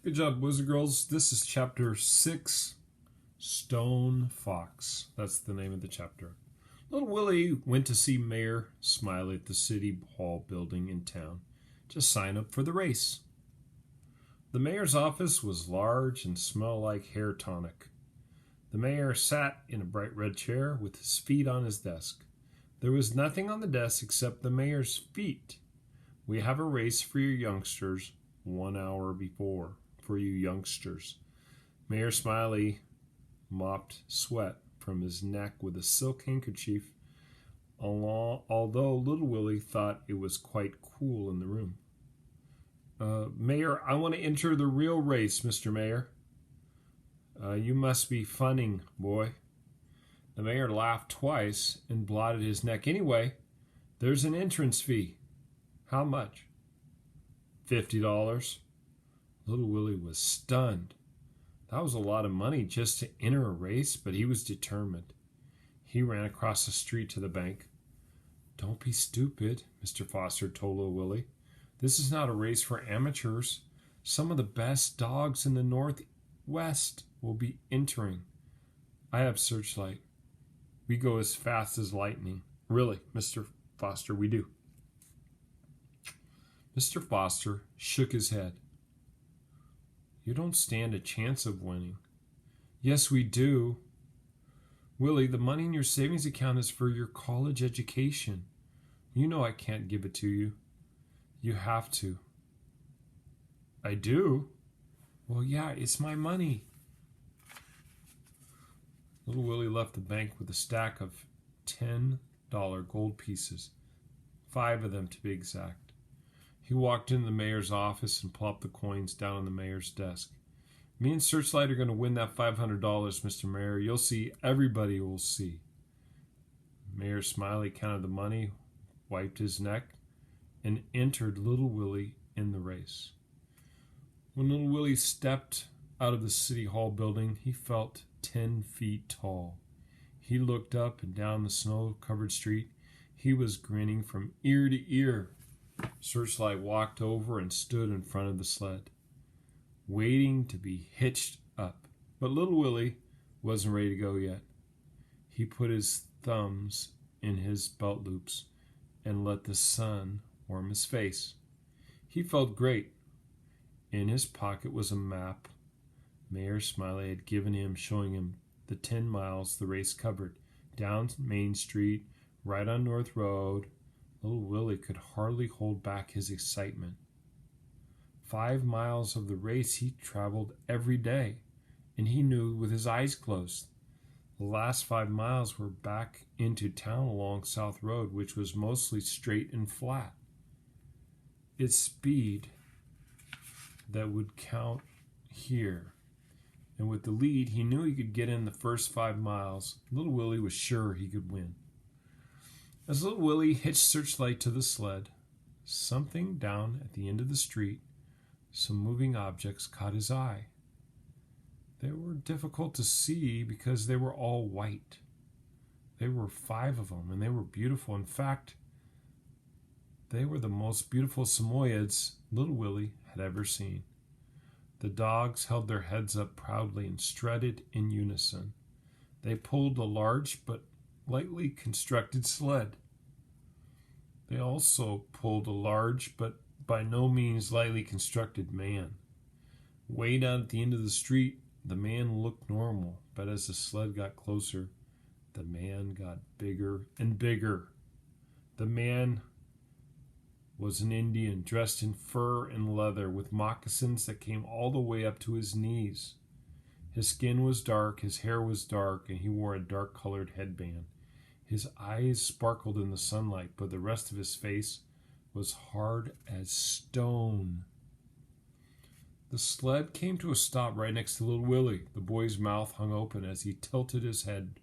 Good job, boys and girls. This is chapter 6, Stone Fox. That's the name of the chapter. Little Willie went to see Mayor Smiley at the City Hall building in town to sign up for the race. The mayor's office was large and smelled like hair tonic. The mayor sat in a bright red chair with his feet on his desk. There was nothing on the desk except the mayor's feet. We have a race for you youngsters 1 hour before. For you youngsters. Mayor Smiley mopped sweat from his neck with a silk handkerchief, although Little Willie thought it was quite cool in the room. Mayor, I want to enter the real race, Mr. Mayor. You must be funning, boy. The mayor laughed twice and blotted his neck. Anyway, there's an entrance fee. How much? $50. Little Willie was stunned. That was a lot of money just to enter a race, but he was determined. He ran across the street to the bank. Don't be stupid, Mr. Foster told Little Willie. This is not a race for amateurs. Some of the best dogs in the Northwest will be entering. I have Searchlight. We go as fast as lightning. Really, Mr. Foster, we do. Mr. Foster shook his head. You don't stand a chance of winning. Yes, we do. Willie, the money in your savings account is for your college education. You know I can't give it to you. You have to. I do? Well, yeah, it's my money. Little Willie left the bank with a stack of $10 gold pieces, 5 of them to be exact. He walked into the mayor's office and plopped the coins down on the mayor's desk. Me and Searchlight are going to win that $500, Mr. Mayor. You'll see. Everybody will see. Mayor Smiley counted the money, wiped his neck, and entered Little Willie in the race. When Little Willie stepped out of the City Hall building, he felt 10 feet tall. He looked up and down the snow-covered street. He was grinning from ear to ear. Searchlight walked over and stood in front of the sled, waiting to be hitched up. But Little Willie wasn't ready to go yet. He put his thumbs in his belt loops and let the sun warm his face. He felt great. In his pocket was a map Mayor Smiley had given him, showing him the 10 miles the race covered, down Main Street, right on North Road. Little Willie could hardly hold back his excitement. 5 miles of the race he traveled every day, and he knew with his eyes closed. The last 5 miles were back into town along South Road, which was mostly straight and flat. Its speed that would count here. And with the lead, he knew he could get in the first 5 miles. Little Willie was sure he could win. As Little Willie hitched Searchlight to the sled, something down at the end of the street, some moving objects caught his eye. They were difficult to see because they were all white. There were 5 of them, and they were beautiful. In fact, they were the most beautiful Samoyeds Little Willie had ever seen. The dogs held their heads up proudly and strutted in unison. They pulled a large but lightly constructed sled. They also pulled a large but by no means lightly constructed man. Way down at the end of the street, the man looked normal, but as the sled got closer, the man got bigger and bigger. The man was an Indian dressed in fur and leather with moccasins that came all the way up to his knees. His skin was dark, his hair was dark, and he wore a dark-colored headband. His eyes sparkled in the sunlight, but the rest of his face was hard as stone. The sled came to a stop right next to Little Willie. The boy's mouth hung open as he tilted his head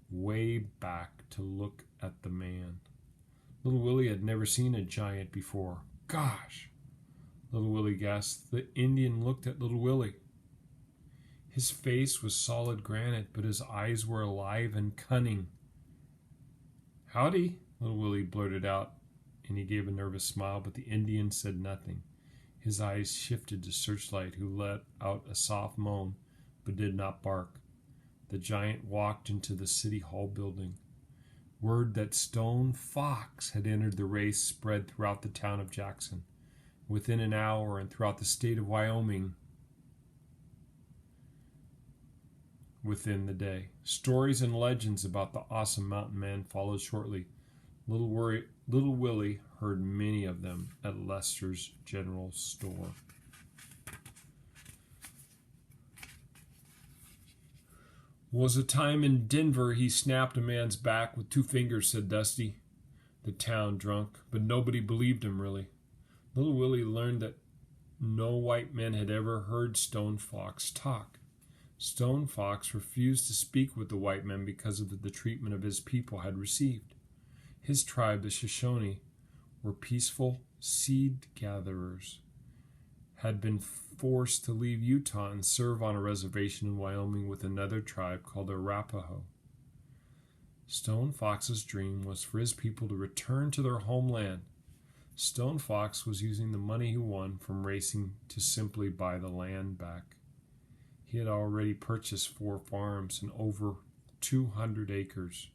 way back to look at the man. Little Willie had never seen a giant before. Gosh! Little Willie gasped. The Indian looked at Little Willie. His face was solid granite, but his eyes were alive and cunning. Howdy, Little Willie blurted out, and he gave a nervous smile, but the Indian said nothing. His eyes shifted to Searchlight, who let out a soft moan but did not bark. The giant walked into the City Hall building. Word that Stone Fox had entered the race spread throughout the town of Jackson. Within an hour and throughout the state of Wyoming within the day. Stories and legends about the awesome mountain man followed shortly. Little Willie heard many of them at Lester's General Store. Was a time in Denver he snapped a man's back with 2 fingers, said Dusty, the town drunk, but nobody believed him, really. Little Willie learned that no white men had ever heard Stone Fox talk. Stone Fox refused to speak with the white men because of the treatment of his people had received. His tribe, the Shoshone, were peaceful seed gatherers, had been forced to leave Utah and serve on a reservation in Wyoming with another tribe called the Arapaho. Stone Fox's dream was for his people to return to their homeland. Stone Fox was using the money he won from racing to simply buy the land back. He had already purchased 4 farms and over 200 acres.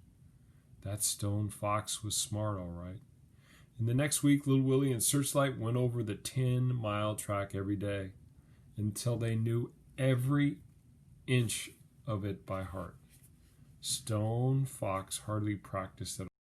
That Stone Fox was smart, all right. And the next week, Little Willie and Searchlight went over the 10-mile track every day until they knew every inch of it by heart. Stone Fox hardly practiced at